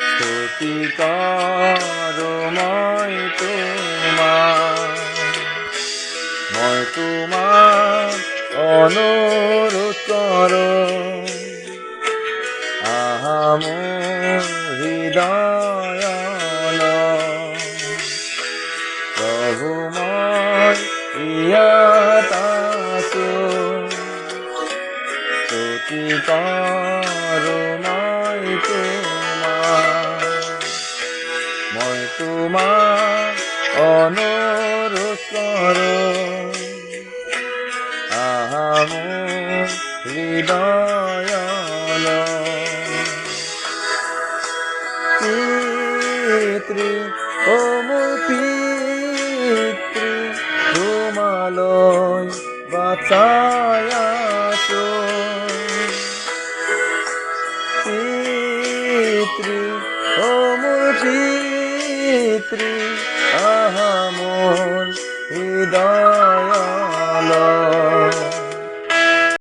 স্তুতি করো মই তোমার অনুরোধ করো মোর হৃদয় প্রভু মই ইয়াত আছো স্তুতি করো মই তোমার অনুরোধ করো মোর হৃদয় পিতৃ ও মোর পিতৃ তোমালয় বাঁচায় আছো পিতৃ ও মোর পিতৃ